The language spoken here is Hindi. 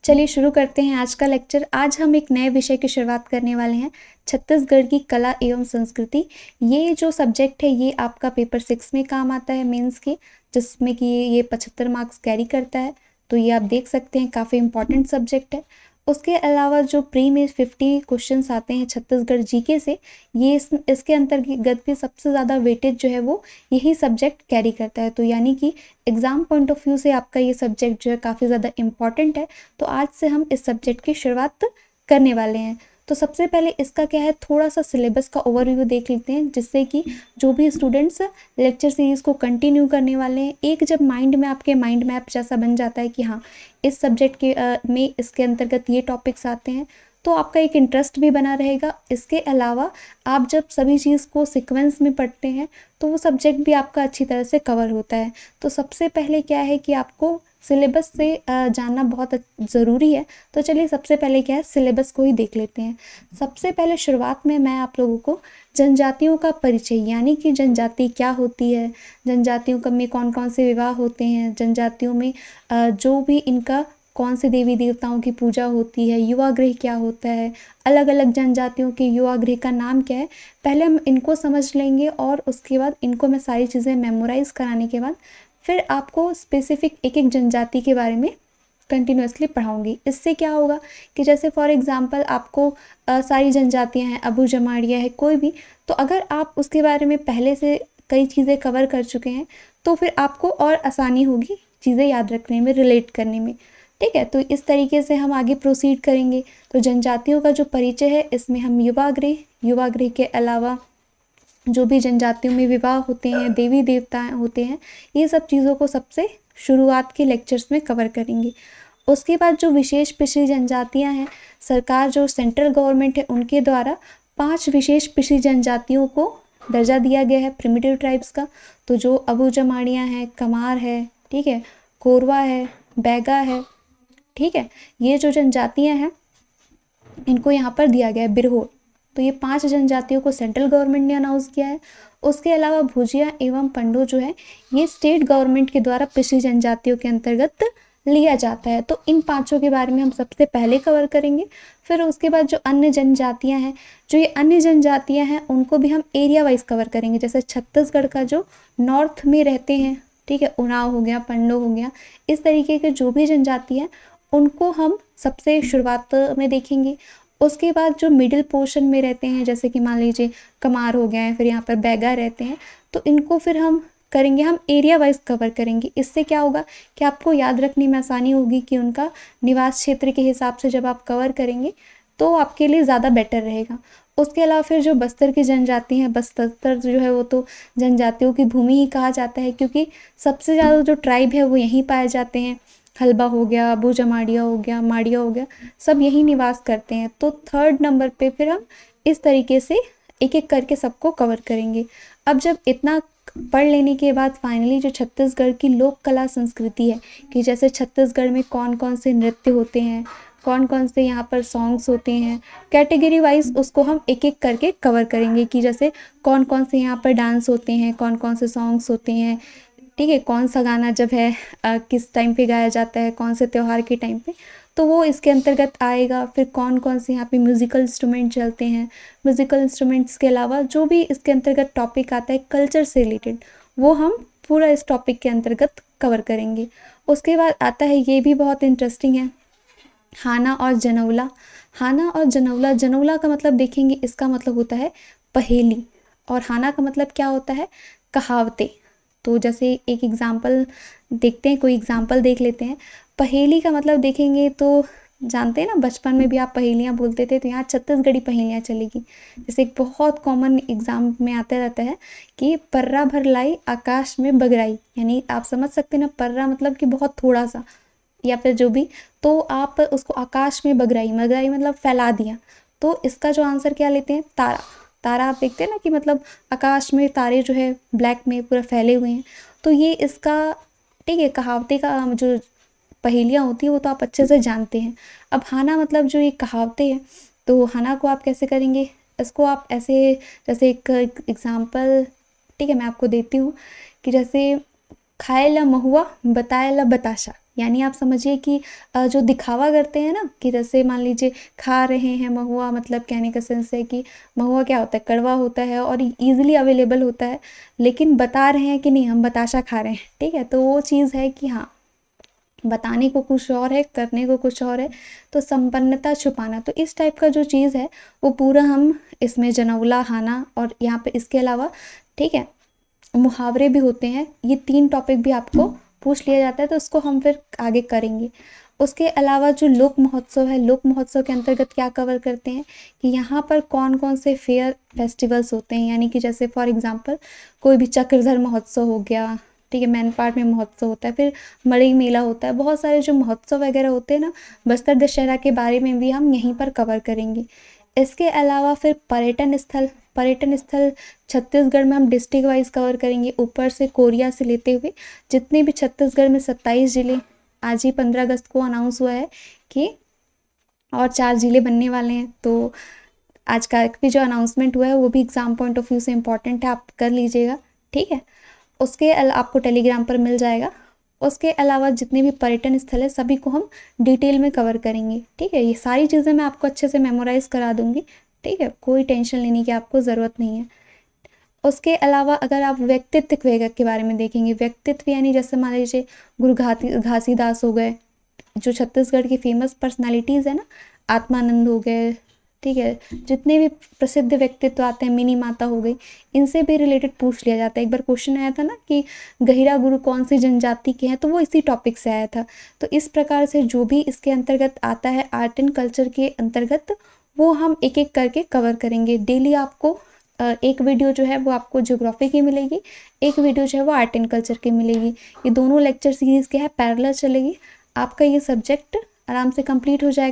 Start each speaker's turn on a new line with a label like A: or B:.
A: चलिए शुरू करते हैं आज का लेक्चर। आज हम एक नए विषय की शुरुआत करने वाले हैं, छत्तीसगढ़ की कला एवं संस्कृति। ये जो सब्जेक्ट है ये आपका पेपर 6 में काम आता है, मेंस के, जिसमें कि ये 75 मार्क्स कैरी करता है। तो ये आप देख सकते हैं काफ़ी इंपॉर्टेंट सब्जेक्ट है। उसके अलावा जो प्री में 50 क्वेश्चंस आते हैं छत्तीसगढ़ जीके से, ये इसके अंतर्गत भी सबसे ज़्यादा वेटेज जो है वो यही सब्जेक्ट कैरी करता है। तो यानी कि एग्ज़ाम पॉइंट ऑफ व्यू से आपका ये सब्जेक्ट जो है काफ़ी ज़्यादा इम्पॉर्टेंट है। तो आज से हम इस सब्जेक्ट की शुरुआत करने वाले हैं। तो सबसे पहले इसका क्या है, थोड़ा सा सिलेबस का ओवरव्यू देख लेते हैं, जिससे कि जो भी स्टूडेंट्स लेक्चर सीरीज़ को कंटिन्यू करने वाले हैं, एक जब माइंड में आपके माइंड मैप जैसा बन जाता है कि हाँ इस सब्जेक्ट के में इसके अंतर्गत ये टॉपिक्स आते हैं, तो आपका एक इंटरेस्ट भी बना रहेगा। इसके अलावा आप जब सभी चीज़ को सीक्वेंस में पढ़ते हैं तो वो सब्जेक्ट भी आपका अच्छी तरह से कवर होता है। तो सबसे पहले क्या है कि आपको सिलेबस से जानना बहुत ज़रूरी है। तो चलिए सबसे पहले क्या है, सिलेबस को ही देख लेते हैं। सबसे पहले शुरुआत में मैं आप लोगों को जनजातियों का परिचय, यानी कि जनजाति क्या होती है, जनजातियों का में कौन कौन से विवाह होते हैं, जनजातियों में जो भी इनका कौन से देवी देवताओं की पूजा होती है, युवा गृह क्या होता है, अलग अलग जनजातियों के युवा गृह का नाम क्या है, पहले हम इनको समझ लेंगे और उसके बाद इनको मैं सारी चीज़ें मेमोराइज़ कराने के बाद फिर आपको स्पेसिफिक एक एक जनजाति के बारे में कंटिन्यूसली पढ़ाऊंगी। इससे क्या होगा कि जैसे फॉर एग्जांपल आपको सारी जनजातियां हैं, अबू जमाड़िया है, कोई भी, तो अगर आप उसके बारे में पहले से कई चीज़ें कवर कर चुके हैं तो फिर आपको और आसानी होगी चीज़ें याद रखने में, रिलेट करने में। ठीक है, तो इस तरीके से हम आगे प्रोसीड करेंगे। तो जनजातियों का जो परिचय है इसमें हम युवा गृह के अलावा जो भी जनजातियों में विवाह होते हैं, देवी देवता होते हैं, ये सब चीज़ों को सबसे शुरुआत के लेक्चर्स में कवर करेंगे। उसके बाद जो विशेष पिछड़ी जनजातियां हैं, सरकार जो सेंट्रल गवर्नमेंट है उनके द्वारा 5 विशेष पिछड़ी जनजातियों को दर्जा दिया गया है प्रिमिटिव ट्राइब्स का। तो जो अबू जमाड़ियाँ हैं, कमार है, ठीक है, कोरवा है, बैगा है, ठीक है, ये जो जनजातियां हैं इनको यहाँ पर दिया गया है बिरहोर। तो ये 5 जनजातियों को सेंट्रल गवर्नमेंट ने अनाउंस किया है। उसके अलावा भुजिया एवं पंडो जो है ये स्टेट गवर्नमेंट के द्वारा पिछड़ी जनजातियों के अंतर्गत लिया जाता है। तो इन 5 के बारे में हम सबसे पहले कवर करेंगे। फिर उसके बाद जो अन्य जनजातियां हैं, जो ये अन्य जनजातियां हैं उनको भी हम एरिया वाइज कवर करेंगे। जैसे छत्तीसगढ़ का जो नॉर्थ में रहते हैं, ठीक है, उरांव हो गया, पंडो हो गया, इस तरीके के जो भी जनजाति हैं उनको हम सबसे शुरुआत में देखेंगे। उसके बाद जो मिडिल पोर्शन में रहते हैं, जैसे कि मान लीजिए कमार हो गए हैं, फिर यहाँ पर बैगा रहते हैं, तो इनको फिर हम करेंगे, हम एरिया वाइज कवर करेंगे। इससे क्या होगा कि आपको याद रखने में आसानी होगी कि उनका निवास क्षेत्र के हिसाब से जब आप कवर करेंगे तो आपके लिए ज़्यादा बेटर रहेगा। उसके अलावा फिर जो बस्तर की जनजाति हैं, बस्तर जो है वो तो जनजातियों की भूमि ही कहा जाता है, क्योंकि सबसे ज़्यादा जो ट्राइब है वो यहीं पाए जाते हैं। हल्बा हो गया, अबू जमाड़िया हो गया, माड़िया हो गया, सब यहीं निवास करते हैं। तो 3rd नंबर पे फिर हम इस तरीके से एक एक करके सबको कवर करेंगे। अब जब इतना पढ़ लेने के बाद फाइनली जो छत्तीसगढ़ की लोक कला संस्कृति है, कि जैसे छत्तीसगढ़ में कौन कौन से नृत्य होते हैं, कौन कौन से यहाँ पर सॉन्ग्स होते हैं, कैटेगरी वाइज उसको हम एक एक करके कवर करेंगे। कि जैसे कौन कौन से यहाँ पर डांस होते हैं, कौन कौन से सॉन्ग्स होते हैं, ठीक है, कौन सा गाना जब है किस टाइम पे गाया जाता है, कौन से त्यौहार के टाइम पे, तो वो इसके अंतर्गत आएगा। फिर कौन कौन से यहाँ पे म्यूज़िकल इंस्ट्रूमेंट चलते हैं, म्यूज़िकल इंस्ट्रूमेंट्स के अलावा जो भी इसके अंतर्गत टॉपिक आता है कल्चर से रिलेटेड, वो हम पूरा इस टॉपिक के अंतर्गत कवर करेंगे। उसके बाद आता है, ये भी बहुत इंटरेस्टिंग है, हाना और जनौला। हाना और जनौला, जनौला का मतलब देखेंगे, इसका मतलब होता है पहेली, और हाना का मतलब क्या होता है, कहावतें। तो जैसे एक एग्जाम्पल देखते हैं, कोई एग्जाम्पल देख लेते हैं। पहेली का मतलब देखेंगे तो जानते हैं ना, बचपन में भी आप पहेलियाँ बोलते थे, तो यहाँ छत्तीसगढ़ी पहेलियाँ चलेगी। जैसे एक बहुत कॉमन एग्जाम में आता रहता है कि पर्रा भर लाई आकाश में बगराई, यानी आप समझ सकते हैं ना, पर्रा मतलब कि बहुत थोड़ा सा, या फिर जो भी, तो आप उसको आकाश में बगराई, बगराई मतलब फैला दिया। तो इसका जो आंसर क्या लेते हैं, तारा। तारा आप देखते हैं ना कि मतलब आकाश में तारे जो है ब्लैक में पूरा फैले हुए हैं, तो ये इसका, ठीक है, कहावतें का जो पहेलियाँ होती है वो तो आप अच्छे से जानते हैं। अब हाना मतलब जो ये कहावतें हैं, तो हाना को आप कैसे करेंगे, इसको आप ऐसे, जैसे एक एग्जाम्पल, ठीक है, मैं आपको देती हूँ कि जैसे खाए ला महुआ बताए ला बताशा, यानी आप समझिए कि जो दिखावा करते हैं ना, कि जैसे मान लीजिए खा रहे हैं महुआ, मतलब कहने का सेंस है कि महुआ क्या होता है, कड़वा होता है और ईज़िली अवेलेबल होता है, लेकिन बता रहे हैं कि नहीं हम बताशा खा रहे हैं, ठीक है। तो वो चीज़ है कि हाँ, बताने को कुछ और है, करने को कुछ और है, तो संपन्नता छुपाना, तो इस टाइप का जो चीज़ है वो पूरा हम इसमें जनौला हाना और यहाँ पे इसके अलावा, ठीक है, मुहावरे भी होते हैं। ये 3 टॉपिक भी आपको पूछ लिया जाता है, तो उसको हम फिर आगे करेंगे। उसके अलावा जो लोक महोत्सव है, लोक महोत्सव के अंतर्गत क्या कवर करते हैं कि यहाँ पर कौन कौन से फेयर फेस्टिवल्स होते हैं, यानी कि जैसे फॉर एग्जांपल कोई भी चक्रधर महोत्सव हो गया, ठीक है, मैनपाट में महोत्सव होता है, फिर मड़ई मेला होता है, बहुत सारे जो महोत्सव वगैरह होते हैं ना, बस्तर दशहरा के बारे में भी हम यहीं पर कवर करेंगे। इसके अलावा फिर पर्यटन स्थल छत्तीसगढ़ में हम डिस्ट्रिक्ट वाइज कवर करेंगे, ऊपर से कोरिया से लेते हुए जितने भी छत्तीसगढ़ में 27 जिले, आज ही 15 अगस्त को अनाउंस हुआ है कि और 4 जिले बनने वाले हैं, तो आज का भी जो अनाउंसमेंट हुआ है वो भी एग्ज़ाम पॉइंट ऑफ व्यू से इम्पॉर्टेंट है, आप कर लीजिएगा, ठीक है। उसके आपको टेलीग्राम पर मिल जाएगा। उसके अलावा जितने भी पर्यटन स्थल है सभी को हम डिटेल में कवर करेंगे, ठीक है। ये सारी चीज़ें मैं आपको अच्छे से मेमोराइज़ करा दूंगी, ठीक है, कोई टेंशन लेने की आपको ज़रूरत नहीं है। उसके अलावा अगर आप व्यक्तित्व के बारे में देखेंगे, व्यक्तित्व यानी जैसे मान लीजिए गुरु घासीदास हो गए, जो छत्तीसगढ़ की फेमस पर्सनालिटीज़ है ना, आत्मानंद हो गए, ठीक है, जितने भी प्रसिद्ध व्यक्तित्व आते हैं, मिनी माता हो गई, इनसे भी रिलेटेड पूछ लिया जाता है। एक बार क्वेश्चन आया था ना कि गहिरा गुरु कौन सी जनजाति के हैं, तो वो इसी टॉपिक से आया था। तो इस प्रकार से जो भी इसके अंतर्गत आता है आर्ट एंड कल्चर के अंतर्गत, वो हम एक एक करके कवर करेंगे। डेली आपको एक वीडियो जो है वो आपको ज्योग्राफी की मिलेगी, एक वीडियो जो है वो आर्ट एंड कल्चर की मिलेगी। ये दोनों लेक्चर सीरीज़ क्या है, पैरेलल चलेगी। आपका ये सब्जेक्ट आराम से कंप्लीट हो जाएगा।